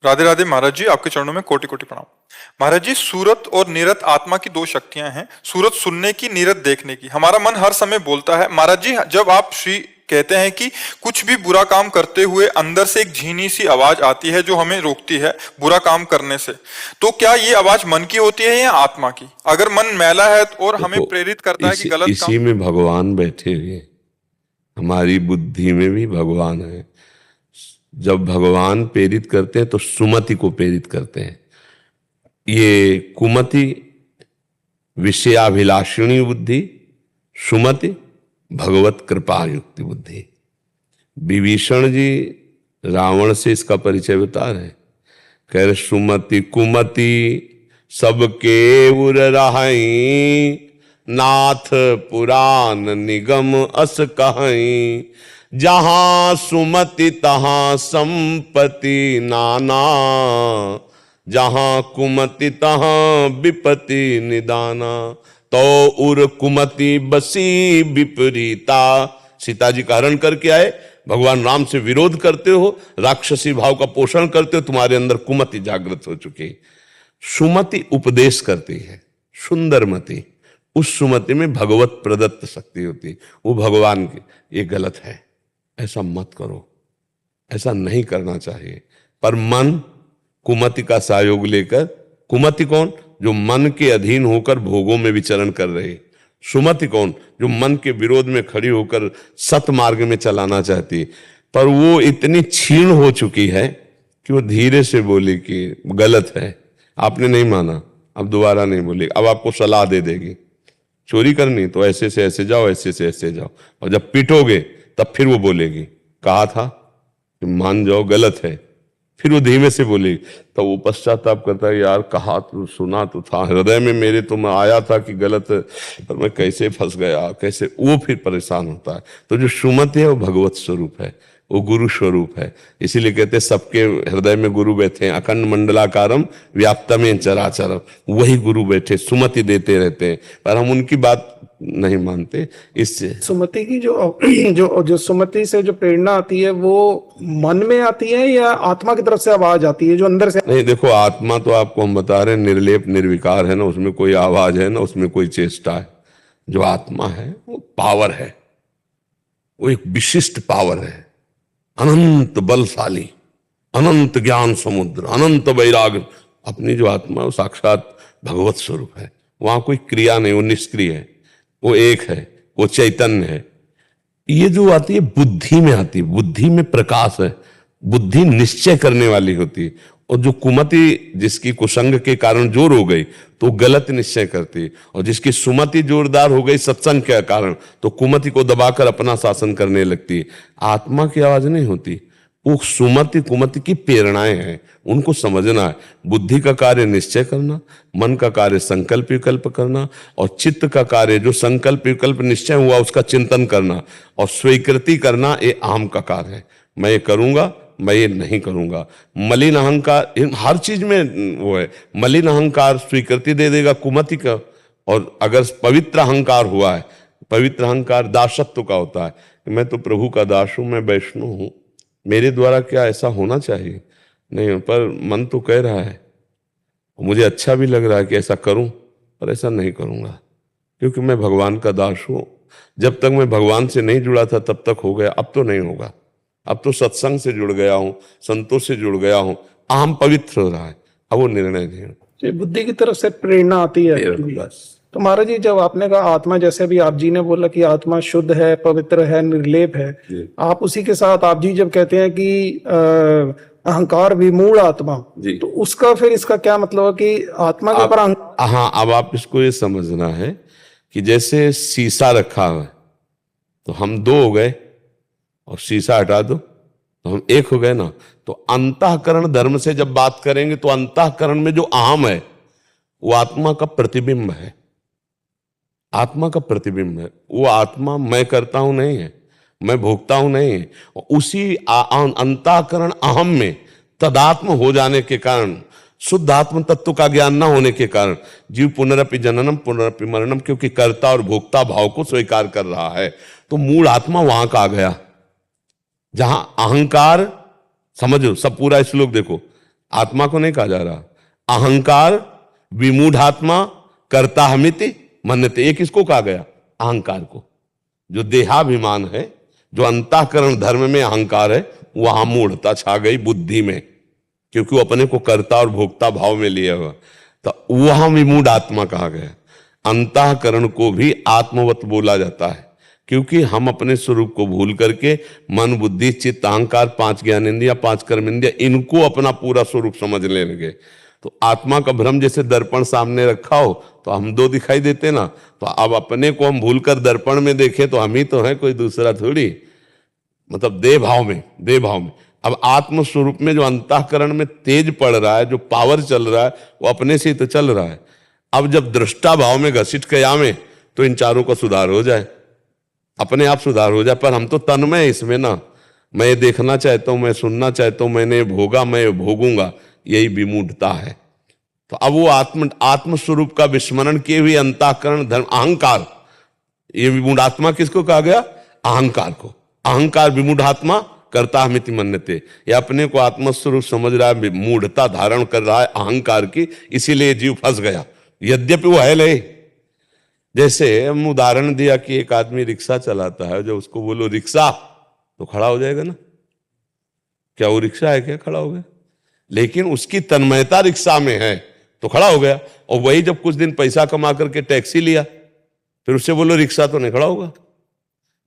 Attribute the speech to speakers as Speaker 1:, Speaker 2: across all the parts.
Speaker 1: राधे राधे महाराज जी, आपके चरणों में कोटि कोटि प्रणाम। महाराज जी, सूरत और नीरत आत्मा की दो शक्तियां हैं, सूरत सुनने की, नीरत देखने की। हमारा मन हर समय बोलता है। महाराज जी, जब आप श्री कहते हैं कि कुछ भी बुरा काम करते हुए अंदर से एक झीनी सी आवाज आती है जो हमें रोकती है बुरा काम करने से, तो क्या ये आवाज मन की होती है या आत्मा की? अगर मन मैला है और हमें
Speaker 2: देखो,
Speaker 1: प्रेरित करता है कि गलत
Speaker 2: इसी
Speaker 1: काम।
Speaker 2: में भगवान बैठे हुए हैं। हमारी बुद्धि में भी भगवान है। जब भगवान प्रेरित करते हैं तो सुमति को प्रेरित करते हैं। ये कुमति विषयाभिलाषिणी बुद्धि, सुमति भगवत कृपा युक्ति बुद्धि। विभीषण जी रावण से इसका परिचय बता रहे हैं। कह रहे सुमति कुमति सबके उर रहाई, नाथ पुराण निगम अस कहाई। जहां सुमति तहां संपत्ति नाना, जहां कुमति तहां विपत्ति निदाना। तो उर कुमति बसी विपरीता। सीता जी का हरण करके आए, भगवान राम से विरोध करते हो, राक्षसी भाव का पोषण करते हो, तुम्हारे अंदर कुमति जागृत हो चुकी। सुमति उपदेश करती है, सुंदरमति, उस सुमति में भगवत प्रदत्त शक्ति होती, वो भगवान की। ये गलत है, ऐसा मत करो, ऐसा नहीं करना चाहिए। पर मन कुमति का सहयोग लेकर, कुमति कौन? जो मन के अधीन होकर भोगों में विचरण कर रहे। सुमति कौन? जो मन के विरोध में खड़ी होकर सत मार्ग में चलाना चाहती। पर वो इतनी क्षीण हो चुकी है कि वो धीरे से बोली कि गलत है, आपने नहीं माना, अब दोबारा नहीं बोलेगी। अब आपको सलाह दे देगी, चोरी करनी तो ऐसे से ऐसे जाओ, ऐसे से ऐसे जाओ। और जब पिटोगे तब फिर वो बोलेगी, कहा था कि मान जाओ, गलत है। फिर वो धीमे से बोलेगी, तो वो पश्चाताप करता है, यार कहा तो, सुना तो था, हृदय में मेरे तो मैं आया था कि गलत, पर मैं कैसे फंस गया, कैसे। वो फिर परेशान होता है। तो जो सुमति है वो भगवत स्वरूप है, वो गुरु स्वरूप है। इसीलिए कहते हैं सबके हृदय में गुरु बैठे हैं, अखंड मंडलाकारम व्याप्तमेन चराचरम। वही गुरु बैठे सुमति देते रहते हैं, पर हम उनकी बात नहीं मानते। इससे
Speaker 3: सुमति की जो सुमति से जो प्रेरणा आती है वो मन में आती है या आत्मा की तरफ से आवाज आती है जो अंदर से?
Speaker 2: नहीं, देखो, आत्मा तो आपको हम बता रहे हैं निर्लेप निर्विकार है ना, उसमें कोई आवाज है ना, उसमें कोई चेष्टा है। जो आत्मा है वो पावर है, वो एक विशिष्ट पावर है, अनंत बलशाली, अनंत ज्ञान समुद्र, अनंत वैराग्य। अपनी जो आत्मा है वो साक्षात भगवत स्वरूप है। वहां कोई क्रिया नहीं, वो निष्क्रिय है, वो एक है, वो चैतन्य है। ये जो आती है बुद्धि में आती है, बुद्धि में प्रकाश है, बुद्धि निश्चय करने वाली होती है। और जो कुमति जिसकी कुसंग के कारण जोर हो गई तो गलत निश्चय करती, और जिसकी सुमति जोरदार हो गई सत्संग के कारण तो कुमति को दबाकर अपना शासन करने लगती। आत्मा की आवाज नहीं होती, वो सुमति कुमति की प्रेरणाएं हैं, उनको समझना है। बुद्धि का कार्य निश्चय करना, मन का कार्य संकल्प विकल्प करना, और चित्त का कार्य जो संकल्प विकल्प निश्चय हुआ उसका चिंतन करना और स्वीकृति करना, ये अहम का कार्य है। मैं ये करूंगा, मैं ये नहीं करूंगा। मलिन अहंकार हर चीज में वो है, मलिन अहंकार स्वीकृति दे देगा कुमति का। और अगर पवित्र अहंकार हुआ है, पवित्र अहंकार दासत्व का होता है, मैं तो प्रभु का दास हूं, मैं वैष्णव हूं, मेरे द्वारा क्या ऐसा होना चाहिए? नहीं, पर मन तो कह रहा है, मुझे अच्छा भी लग रहा है कि ऐसा करूं, पर ऐसा नहीं करूंगा क्योंकि मैं भगवान का दास हूं। जब तक मैं भगवान से नहीं जुड़ा था तब तक हो गया, अब तो नहीं होगा। अब तो सत्संग से जुड़ गया हूं, संतों से जुड़ गया हूं, अहम पवित्र हो रहा है, अब वो निर्णय नहीं।
Speaker 3: बुद्धि की तरफ से प्रेरणा आती है बस। तो महाराज जी, जब आपने कहा आत्मा, जैसे अभी आप जी ने बोला कि आत्मा शुद्ध है, पवित्र है, निर्लेप है, आप उसी के साथ आप जी जब कहते हैं कि अहंकार विमूढ़ आत्मा, तो उसका फिर इसका क्या मतलब है कि आत्मा के ऊपर
Speaker 2: हाँ, अब आप इसको ये समझना है कि जैसे शीशा रखा हुआ है तो हम दो हो गए, और शीशा हटा दो तो हम एक हो गए ना। तो अंतःकरण धर्म से जब बात करेंगे तो अंतःकरण में जो अहम है वो आत्मा का प्रतिबिंब है, आत्मा का प्रतिबिंब है। वो आत्मा मैं करता हूं नहीं है, मैं भोगता हूं नहीं है। उसी अंतःकरण अहम में तदात्म हो जाने के कारण, शुद्ध आत्म तत्व का ज्ञान न होने के कारण जीव पुनरपि जननम पुनरपि मरणम, क्योंकि कर्ता और भोक्ता भाव को स्वीकार कर रहा है। तो मूल आत्मा वहां का आ गया जहां अहंकार, समझो सब पूरा श्लोक देखो, आत्मा को नहीं कहा जा रहा। अहंकार विमूढ़ात्मा कर्ता हमिति मन्यते, ये किसको कहा गया? अहंकार को। जो देहाभिमान है, जो अंतःकरण धर्म में अहंकार है, वहां मूढ़ता छा गई बुद्धि में, क्योंकि वो अपने को कर्ता और भोक्ता भाव में लिया हुआ, तो वहां विमूढ़ आत्मा कहा गया। अंतःकरण को भी आत्मवत बोला जाता है, क्योंकि हम अपने स्वरूप को भूल करके मन बुद्धि चित्त अहंकार 5 ज्ञानेंद्रियां 5 कर्मेंद्रियां इनको अपना पूरा स्वरूप समझ लेंगे। तो आत्मा का भ्रम जैसे दर्पण सामने रखा हो तो हम दो दिखाई देते ना, तो अब अपने को हम भूलकर दर्पण में देखें तो हम ही तो हैं, कोई दूसरा थोड़ी। मतलब देह भाव में अब आत्म स्वरूप में जो अंतःकरण में तेज पड़ रहा है, जो पावर चल रहा है, वो अपने से ही तो चल रहा है। अब जब दृष्टा भाव में घसीट के आवे तो इन चारों का सुधार हो जाए, अपने आप सुधार हो जाए। पर हम तो तन्मय है इसमें ना, मैं ये देखना चाहता हूं, मैं सुनना चाहता हूं, मैंने भोगा, मैं भोगूंगा, यही विमूढ़ता है। तो अब वो आत्म स्वरूप का विस्मरण किए हुए अंतःकरण धर्म अहंकार, ये विमूढ़ात्मा किसको कहा गया? अहंकार को। अहंकार विमूढ़ात्मा कर्ता हमिति मन्यते, ये अपने को आत्मस्वरूप समझ रहा है, मूढ़ता धारण कर रहा है अहंकार की, इसीलिए जीव फंस गया, यद्यपि वो है ले। जैसे हम उदाहरण दिया कि एक आदमी रिक्शा चलाता है, जब उसको बोलो रिक्शा तो खड़ा हो जाएगा ना, क्या वो रिक्शा है क्या? खड़ा हो गया। लेकिन उसकी तन्मयता रिक्शा में है तो खड़ा हो गया। और वही जब कुछ दिन पैसा कमा करके टैक्सी लिया, फिर उससे बोलो रिक्शा तो नहीं खड़ा होगा।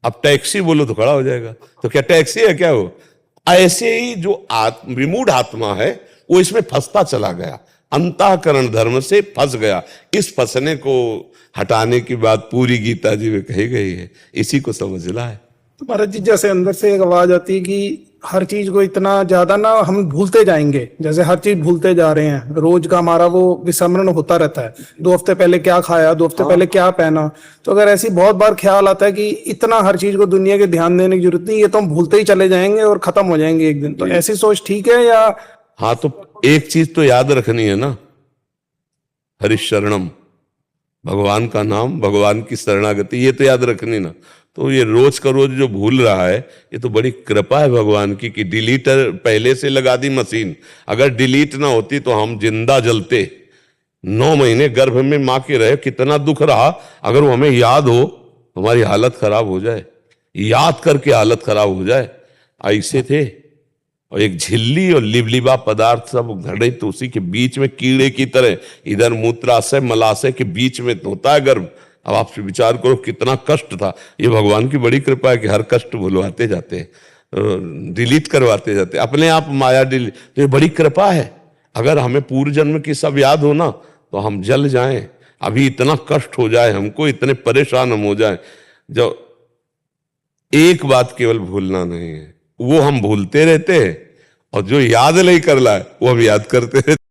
Speaker 2: अब टैक्सी बोलो तो खड़ा हो जाएगा। तो क्या टैक्सी है क्या वो? ऐसे ही जो विमूढ़ आत्मा है वो इसमें फंसता चला गया, अंतःकरण धर्म से फंस गया। इस फंसने को हटाने की बात पूरी गीता जी में कही गई है, इसी को समझना है।
Speaker 3: तो महाराज जी, जैसे अंदर से एक आवाज आती है कि हर चीज को इतना ज्यादा ना हम भूलते जाएंगे, जैसे हर चीज भूलते जा रहे हैं, रोज का हमारा वो विस्मरण होता रहता है। 2 हफ्ते पहले क्या खाया, 2 हफ्ते पहले क्या पहना। तो अगर ऐसी बहुत बार ख्याल आता है कि इतना हर चीज को दुनिया के ध्यान देने की जरूरत नहीं, ये तो हम भूलते ही चले जाएंगे और खत्म हो जाएंगे एक दिन, तो ऐसी सोच ठीक है या?
Speaker 2: हाँ, तो एक चीज तो याद रखनी है ना, हरिशरणम, भगवान का नाम, भगवान की शरणागति, ये तो याद रखनी ना। तो ये रोज का रोज जो भूल रहा है, ये तो बड़ी कृपा है भगवान की कि डिलीटर पहले से लगा दी मशीन। अगर डिलीट ना होती तो हम जिंदा जलते। 9 महीने गर्भ में मां के रहे, कितना दुख रहा। अगर वो हमें याद हो तो हमारी हालत खराब हो जाए, याद करके हालत खराब हो जाए, ऐसे थे। और एक झिल्ली और लिबलिबा पदार्थ सब घड़े, तो उसी के बीच में कीड़े की तरह इधर मूत्राशय मलाशय के बीच में होता है गर्भ। अब आप विचार करो कितना कष्ट था। ये भगवान की बड़ी कृपा है कि हर कष्ट भुलवाते जाते हैं, डिलीट करवाते जाते हैं, अपने आप माया डिलीट। तो ये बड़ी कृपा है। अगर हमें पूर्व जन्म की सब याद हो ना तो हम जल जाएं, अभी इतना कष्ट हो जाए हमको, इतने परेशान हम हो जाएं। जो एक बात केवल भूलना नहीं है, वो हम भूलते रहते हैं, और जो याद नहीं कर रहा है वो हम याद करते रहते।